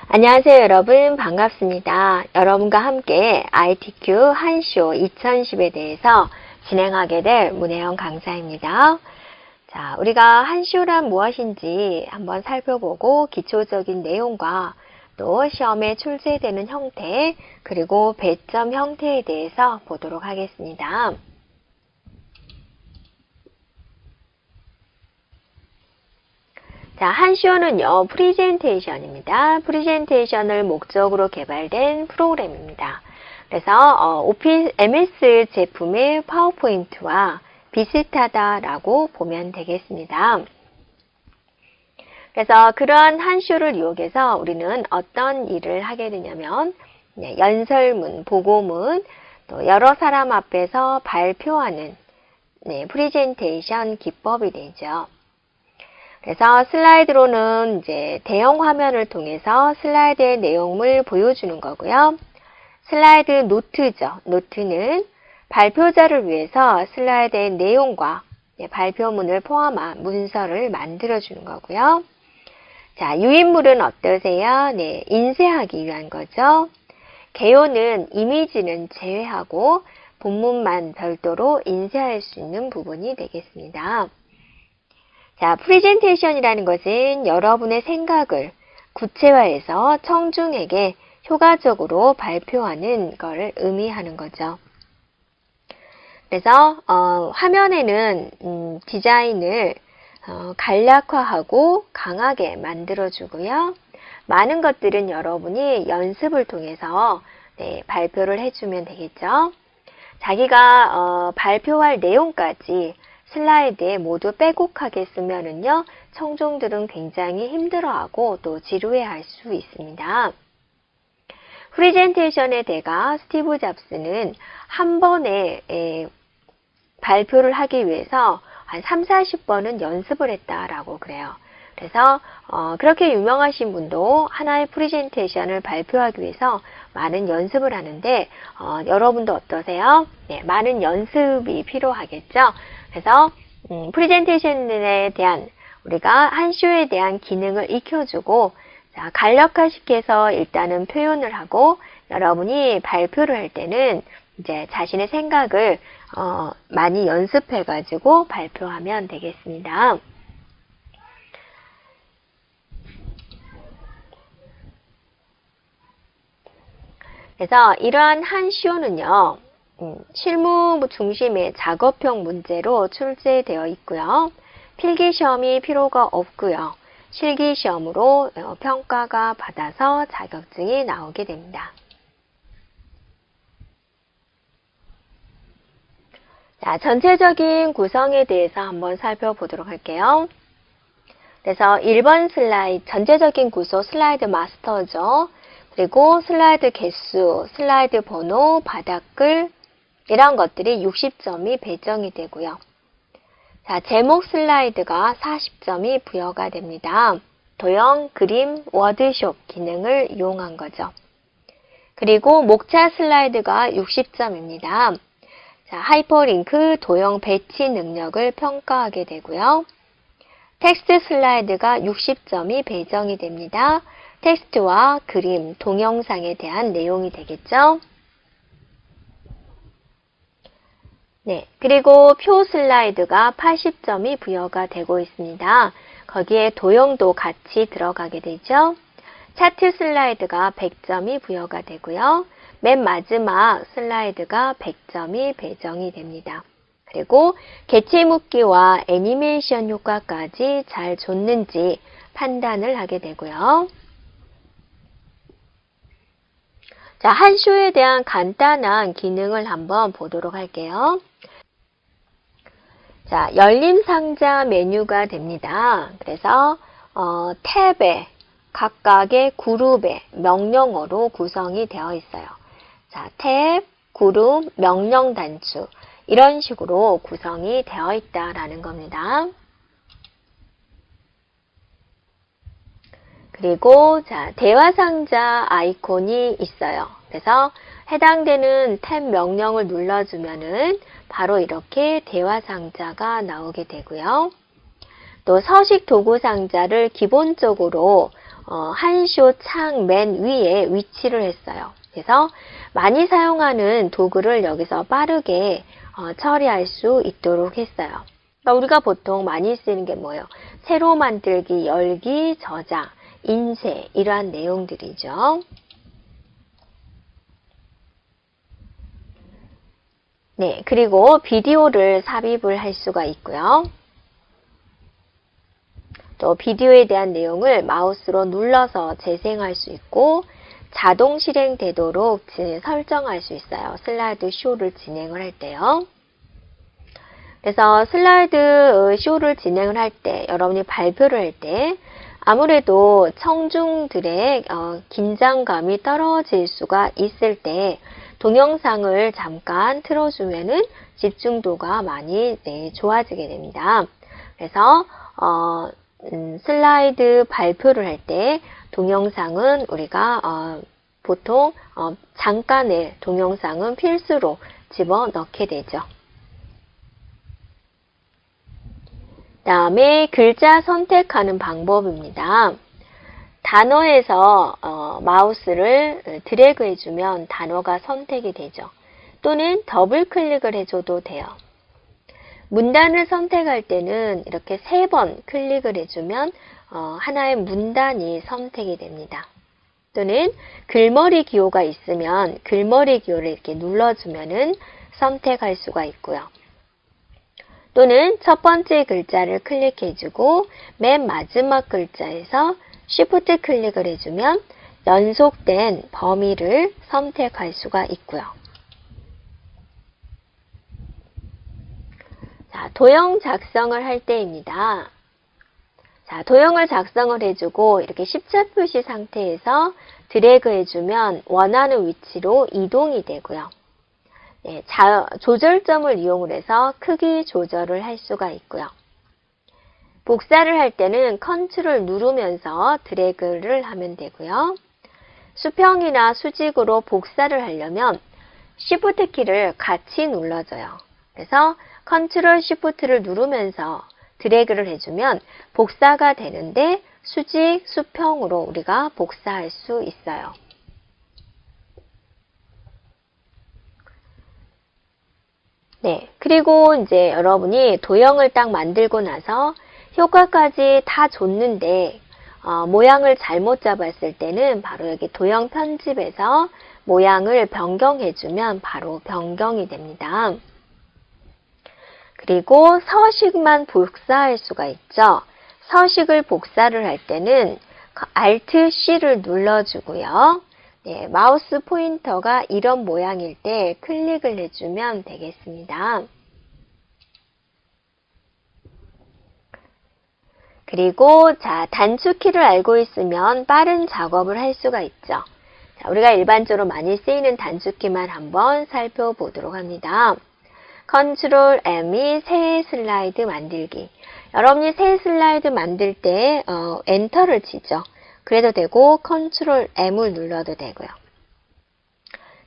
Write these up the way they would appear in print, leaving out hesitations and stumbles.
안녕하세요 여러분, 반갑습니다. 여러분과 함께 ITQ 한쇼 2010에 대해서 진행하게 될 문혜영 강사입니다. 자, 우리가 한쇼란 무엇인지 한번 살펴보고 기초적인 내용과 또 시험에 출제되는 형태 그리고 배점 형태에 대해서 보도록 하겠습니다. 자, 한쇼는요, 프리젠테이션입니다. 프리젠테이션을 목적으로 개발된 프로그램입니다. 그래서 MS 제품의 파워포인트와 비슷하다라고 보면 되겠습니다. 그래서 그러한 한쇼를 이용해서 우리는 어떤 일을 하게 되냐면 연설문, 보고문, 또 여러 사람 앞에서 발표하는 프리젠테이션 기법이 되죠. 그래서 슬라이드로는 이제 대형 화면을 통해서 슬라이드의 내용을 보여주는 거고요. 슬라이드 노트죠. 노트는 발표자를 위해서 슬라이드의 내용과 발표문을 포함한 문서를 만들어주는 거고요. 자, 유인물은 어떠세요? 네, 인쇄하기 위한 거죠. 개요는 이미지는 제외하고 본문만 별도로 인쇄할 수 있는 부분이 되겠습니다. 자, 프레젠테이션이라는 것은 여러분의 생각을 구체화해서 청중에게 효과적으로 발표하는 것을 의미하는 거죠. 그래서 화면에는 디자인을 간략화하고 강하게 만들어주고요. 많은 것들은 여러분이 연습을 통해서 발표를 해주면 되겠죠. 자기가 발표할 내용까지 슬라이드에 모두 빼곡하게 쓰면은요, 청중들은 굉장히 힘들어하고 또 지루해할 수 있습니다. 프레젠테이션의 대가 스티브 잡스는 한 번에 발표를 하기 위해서 한 30-40번은 연습을 했다라고 그래요. 그래서 그렇게 유명하신 분도 하나의 프레젠테이션을 발표하기 위해서 많은 연습을 하는데 여러분도 어떠세요? 네, 많은 연습이 필요하겠죠. 그래서 프레젠테이션에 대한 우리가 한쇼에 대한 기능을 익혀주고 자, 간략화시켜서 일단은 표현을 하고 여러분이 발표를 할 때는 이제 자신의 생각을 많이 연습해 가지고 발표하면 되겠습니다. 그래서 이러한 한쇼는요, 실무 중심의 작업형 문제로 출제되어 있고요. 필기시험이 필요가 없고요. 실기시험으로 평가가 받아서 자격증이 나오게 됩니다. 자, 전체적인 구성에 대해서 한번 살펴보도록 할게요. 그래서 1번 슬라이드, 전체적인 구조 슬라이드 마스터죠. 그리고 슬라이드 개수, 슬라이드 번호, 바닥글 이런 것들이 60점이 배정이 되고요. 자, 제목 슬라이드가 40점이 부여가 됩니다. 도형, 그림, 워드숍 기능을 이용한 거죠. 그리고 목차 슬라이드가 60점입니다. 자, 하이퍼링크, 도형 배치 능력을 평가하게 되고요. 텍스트 슬라이드가 60점이 배정이 됩니다. 텍스트와 그림, 동영상에 대한 내용이 되겠죠. 네, 그리고 표 슬라이드가 80점이 부여가 되고 있습니다. 거기에 도형도 같이 들어가게 되죠. 차트 슬라이드가 100점이 부여가 되고요. 맨 마지막 슬라이드가 100점이 배정이 됩니다. 그리고 개체 묶기와 애니메이션 효과까지 잘 줬는지 판단을 하게 되고요. 자, 한쇼에 대한 간단한 기능을 한번 보도록 할게요. 자, 열림 상자 메뉴가 됩니다. 그래서 탭에 각각의 그룹의 명령어로 구성이 되어 있어요. 자, 탭, 그룹, 명령 단추 이런 식으로 구성이 되어 있다라는 겁니다. 그리고 자, 대화 상자 아이콘이 있어요. 그래서 해당되는 탭 명령을 눌러주면은 바로 이렇게 대화 상자가 나오게 되고요. 또 서식 도구 상자를 기본적으로 한 쇼 창 맨 위에 위치를 했어요. 그래서 많이 사용하는 도구를 여기서 빠르게 처리할 수 있도록 했어요. 그러니까 우리가 보통 많이 쓰는 게 뭐예요? 새로 만들기, 열기, 저장, 인쇄 이러한 내용들이죠. 네, 그리고 비디오를 삽입을 할 수가 있고요. 또 비디오에 대한 내용을 마우스로 눌러서 재생할 수 있고 자동 실행되도록 설정할 수 있어요. 슬라이드 쇼를 진행을 할 때요. 그래서 슬라이드 쇼를 진행을 할 때, 여러분이 발표를 할 때 아무래도 청중들의 긴장감이 떨어질 수가 있을 때 동영상을 잠깐 틀어주면은 집중도가 많이 좋아지게 됩니다. 그래서 슬라이드 발표를 할 때 동영상은 우리가 보통 잠깐의 동영상은 필수로 집어넣게 되죠. 다음에 글자 선택하는 방법입니다. 단어에서 마우스를 드래그 해주면 단어가 선택이 되죠. 또는 더블 클릭을 해줘도 돼요. 문단을 선택할 때는 이렇게 3번 클릭을 해주면 하나의 문단이 선택이 됩니다. 또는 글머리 기호가 있으면 글머리 기호를 이렇게 눌러주면은 선택할 수가 있고요. 또는 첫 번째 글자를 클릭해주고 맨 마지막 글자에서 Shift 클릭을 해주면 연속된 범위를 선택할 수가 있고요. 자, 도형 작성을 할 때입니다. 자, 도형을 작성을 해주고 이렇게 십자 표시 상태에서 드래그 해주면 원하는 위치로 이동이 되고요. 네, 조절점을 이용을 해서 크기 조절을 할 수가 있고요. 복사를 할 때는 컨트롤 누르면서 드래그를 하면 되고요. 수평이나 수직으로 복사를 하려면 Shift 키를 같이 눌러줘요. 그래서 컨트롤 Shift를 누르면서 드래그를 해주면 복사가 되는데 수직, 수평으로 우리가 복사할 수 있어요. 네, 그리고 이제 여러분이 도형을 딱 만들고 나서 효과까지 다 줬는데 모양을 잘못 잡았을 때는 바로 여기 도형 편집에서 모양을 변경해주면 바로 변경이 됩니다. 그리고 서식만 복사할 수가 있죠. 서식을 복사를 할 때는 Alt C를 눌러주고요. 네, 마우스 포인터가 이런 모양일 때 클릭을 해주면 되겠습니다. 그리고 단축키를 알고 있으면 빠른 작업을 할 수가 있죠. 자, 우리가 일반적으로 많이 쓰이는 단축키만 한번 살펴보도록 합니다. 컨트롤 M이 새 슬라이드 만들기. 여러분이 새 슬라이드 만들 때 엔터를 치죠. 그래도 되고 컨트롤 M을 눌러도 되고요.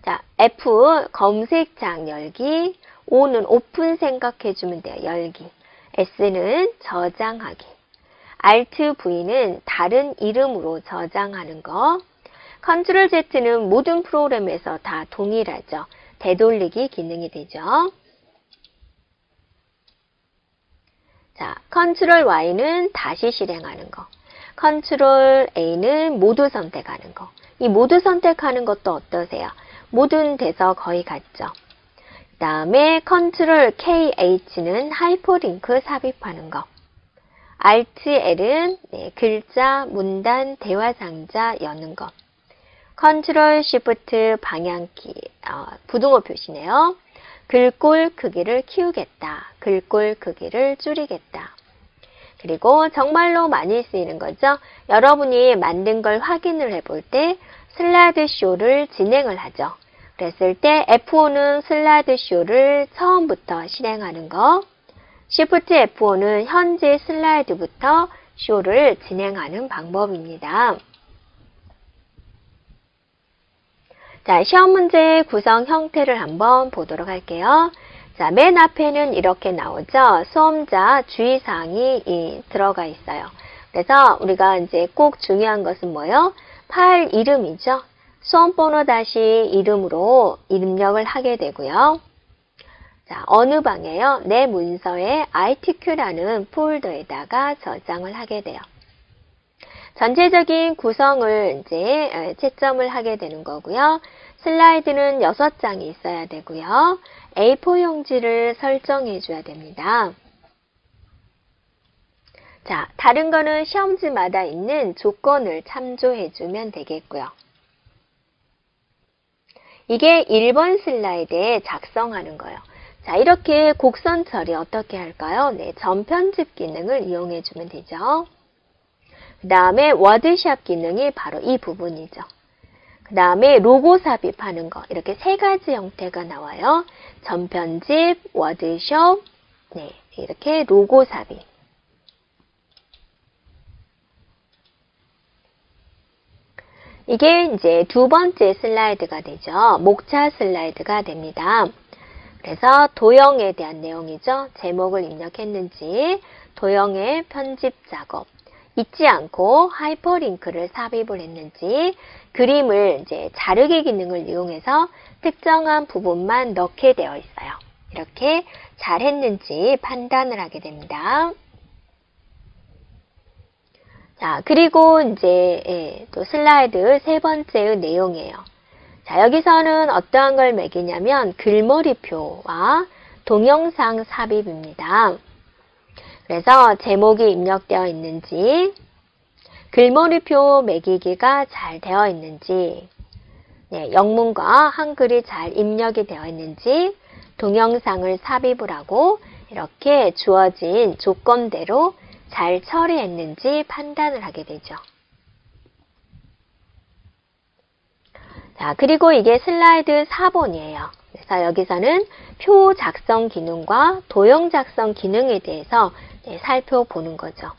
자, F 검색창 열기, O는 오픈 생각해주면 돼요. 열기. S는 저장하기. Alt V는 다른 이름으로 저장하는 거. 컨트롤 Z는 모든 프로그램에서 다 동일하죠. 되돌리기 기능이 되죠. 자, 컨트롤 Y는 다시 실행하는 거. 컨트롤 A는 모두 선택하는 거. 이 모두 선택하는 것도 어떠세요? 모든 돼서 거의 같죠. 그 다음에 컨트롤 KH는 하이퍼링크 삽입하는 거. Alt L은 글자, 문단, 대화 상자 여는 거. 컨트롤 Shift 방향키, 부등호 표시네요. 글꼴 크기를 키우겠다. 글꼴 크기를 줄이겠다. 그리고 정말로 많이 쓰이는 거죠. 여러분이 만든 걸 확인을 해볼 때 슬라이드 쇼를 진행을 하죠. 그랬을 때 F5는 슬라이드 쇼를 처음부터 실행하는 거, Shift F5는 현재 슬라이드부터 쇼를 진행하는 방법입니다. 자, 시험 문제의 구성 형태를 한번 보도록 할게요. 자, 맨 앞에는 이렇게 나오죠. 수험자 주의사항이 들어가 있어요. 그래서 우리가 이제 꼭 중요한 것은 뭐예요? 파일 이름이죠. 수험번호 다시 이름으로 입력을 하게 되고요. 자, 어느 방에요? 내 문서에 ITQ라는 폴더에다가 저장을 하게 돼요. 전체적인 구성을 이제 채점을 하게 되는 거고요. 슬라이드는 6장이 있어야 되고요. A4 용지를 설정해 줘야 됩니다. 자, 다른 거는 시험지마다 있는 조건을 참조해 주면 되겠고요. 이게 1번 슬라이드에 작성하는 거예요. 자, 이렇게 곡선 처리 어떻게 할까요? 네, 전편집 기능을 이용해 주면 되죠. 그 다음에 워드샵 기능이 바로 이 부분이죠. 그 다음에 로고 삽입하는 거, 이렇게 3가지 형태가 나와요. 전편집, 워드샵, 네, 이렇게 로고 삽입. 이게 이제 2번째 슬라이드가 되죠. 목차 슬라이드가 됩니다. 그래서 도형에 대한 내용이죠. 제목을 입력했는지, 도형의 편집 작업, 잊지 않고 하이퍼링크를 삽입을 했는지, 그림을 이제 자르기 기능을 이용해서 특정한 부분만 넣게 되어 있어요. 이렇게 잘 했는지 판단을 하게 됩니다. 자, 그리고 이제 또 슬라이드 3번째의 내용이에요. 자, 여기서는 어떠한 걸 매기냐면 글머리표와 동영상 삽입입니다. 그래서 제목이 입력되어 있는지, 글머리표 매기기가 잘 되어 있는지, 네, 영문과 한글이 잘 입력이 되어 있는지, 동영상을 삽입을 하고 이렇게 주어진 조건대로 잘 처리했는지 판단을 하게 되죠. 자, 그리고 이게 슬라이드 4번이에요. 그래서 여기서는 표 작성 기능과 도형 작성 기능에 대해서 살펴보는 거죠.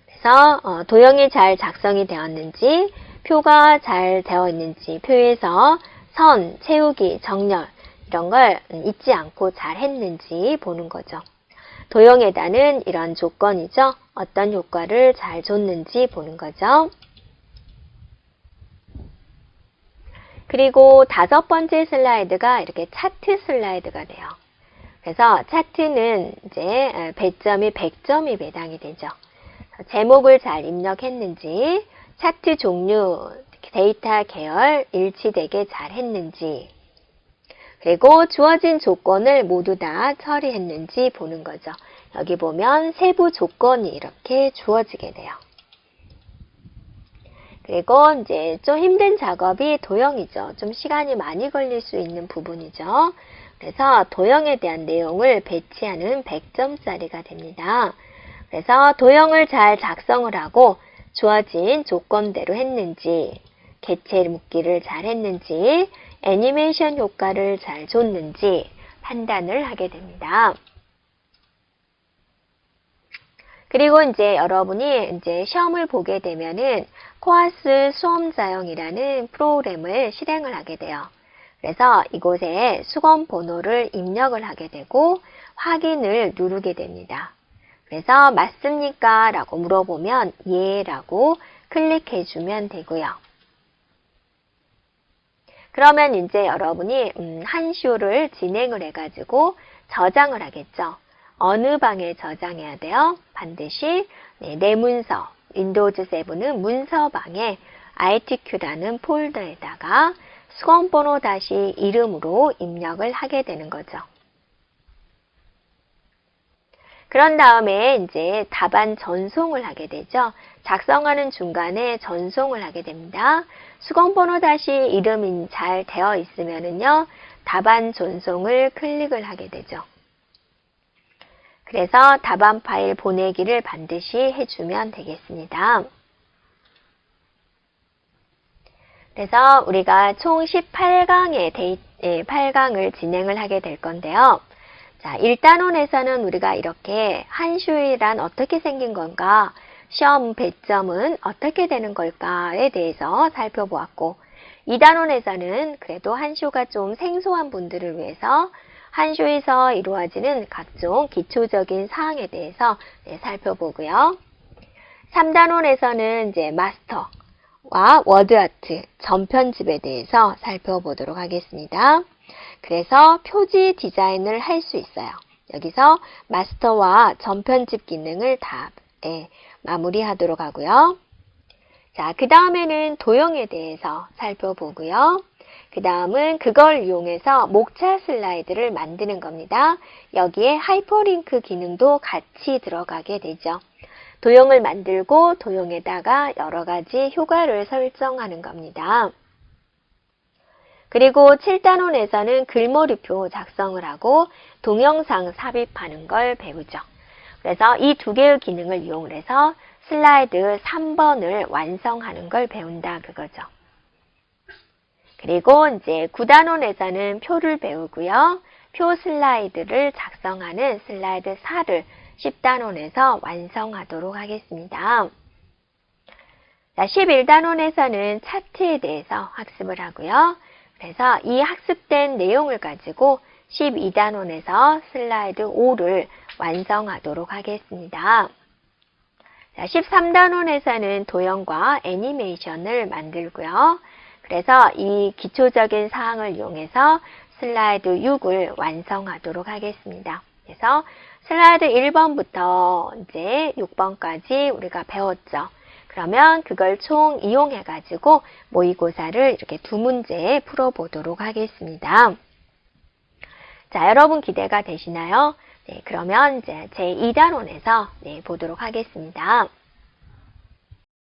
그래서 도형이 잘 작성이 되었는지, 표가 잘 되어 있는지, 표에서 선, 채우기, 정렬 이런 걸 잊지 않고 잘 했는지 보는 거죠. 도형에다는 이런 조건이죠. 어떤 효과를 잘 줬는지 보는 거죠. 그리고 5번째 슬라이드가 이렇게 차트 슬라이드가 돼요. 그래서 차트는 이제 배점이 100점이 배당이 되죠. 제목을 잘 입력했는지, 차트 종류, 데이터 계열 일치되게 잘 했는지, 그리고 주어진 조건을 모두 다 처리했는지 보는 거죠. 여기 보면 세부 조건이 이렇게 주어지게 돼요. 그리고 이제 좀 힘든 작업이 도형이죠. 좀 시간이 많이 걸릴 수 있는 부분이죠. 그래서 도형에 대한 내용을 배치하는 100점짜리가 됩니다. 그래서 도형을 잘 작성을 하고 주어진 조건대로 했는지, 개체 묶기를 잘 했는지, 애니메이션 효과를 잘 줬는지 판단을 하게 됩니다. 그리고 이제 여러분이 이제 시험을 보게 되면은 코아스 수험자형이라는 프로그램을 실행을 하게 돼요. 그래서 이곳에 수험 번호를 입력을 하게 되고 확인을 누르게 됩니다. 그래서 맞습니까? 라고 물어보면 예 라고 클릭해 주면 되고요. 그러면 이제 여러분이 한 쇼를 진행을 해가지고 저장을 하겠죠. 어느 방에 저장해야 돼요? 반드시 내 문서, 윈도우즈 7은 문서방에 ITQ라는 폴더에다가 수험번호 다시 이름으로 입력을 하게 되는 거죠. 그런 다음에 이제 답안 전송을 하게 되죠. 작성하는 중간에 전송을 하게 됩니다. 수강번호 다시 이름이 잘 되어 있으면은요, 답안 전송을 클릭을 하게 되죠. 그래서 답안 파일 보내기를 반드시 해주면 되겠습니다. 그래서 우리가 총 18강의 8강을 진행을 하게 될 건데요. 자, 1단원에서는 우리가 이렇게 한슈일란 어떻게 생긴 건가, 시험 배점은 어떻게 되는 걸까에 대해서 살펴보았고, 2단원에서는 그래도 한쇼가 좀 생소한 분들을 위해서 한쇼에서 이루어지는 각종 기초적인 사항에 대해서 살펴보고요. 3단원에서는 이제 마스터와 워드아트 전편집에 대해서 살펴보도록 하겠습니다. 그래서 표지 디자인을 할 수 있어요. 여기서 마스터와 전편집 기능을 다 마무리하도록 하고요. 자, 그 다음에는 도형에 대해서 살펴보고요. 그 다음은 그걸 이용해서 목차 슬라이드를 만드는 겁니다. 여기에 하이퍼링크 기능도 같이 들어가게 되죠. 도형을 만들고 도형에다가 여러 가지 효과를 설정하는 겁니다. 그리고 7단원에서는 글머리표 작성을 하고 동영상 삽입하는 걸 배우죠. 그래서 이 두 개의 기능을 이용해서 슬라이드 3번을 완성하는 걸 배운다 그거죠. 그리고 이제 9단원에서는 표를 배우고요. 표 슬라이드를 작성하는 슬라이드 4를 10단원에서 완성하도록 하겠습니다. 자, 11단원에서는 차트에 대해서 학습을 하고요. 그래서 이 학습된 내용을 가지고 12단원에서 슬라이드 5를 완성하도록 하겠습니다. 자, 13단원에서는 도형과 애니메이션을 만들고요. 그래서 이 기초적인 사항을 이용해서 슬라이드 6을 완성하도록 하겠습니다. 그래서 슬라이드 1번부터 이제 6번까지 우리가 배웠죠. 그러면 그걸 총 이용해가지고 모의고사를 이렇게 두 문제 풀어보도록 하겠습니다. 자, 여러분 기대가 되시나요? 네, 그러면 이제 제2단원에서 보도록 하겠습니다.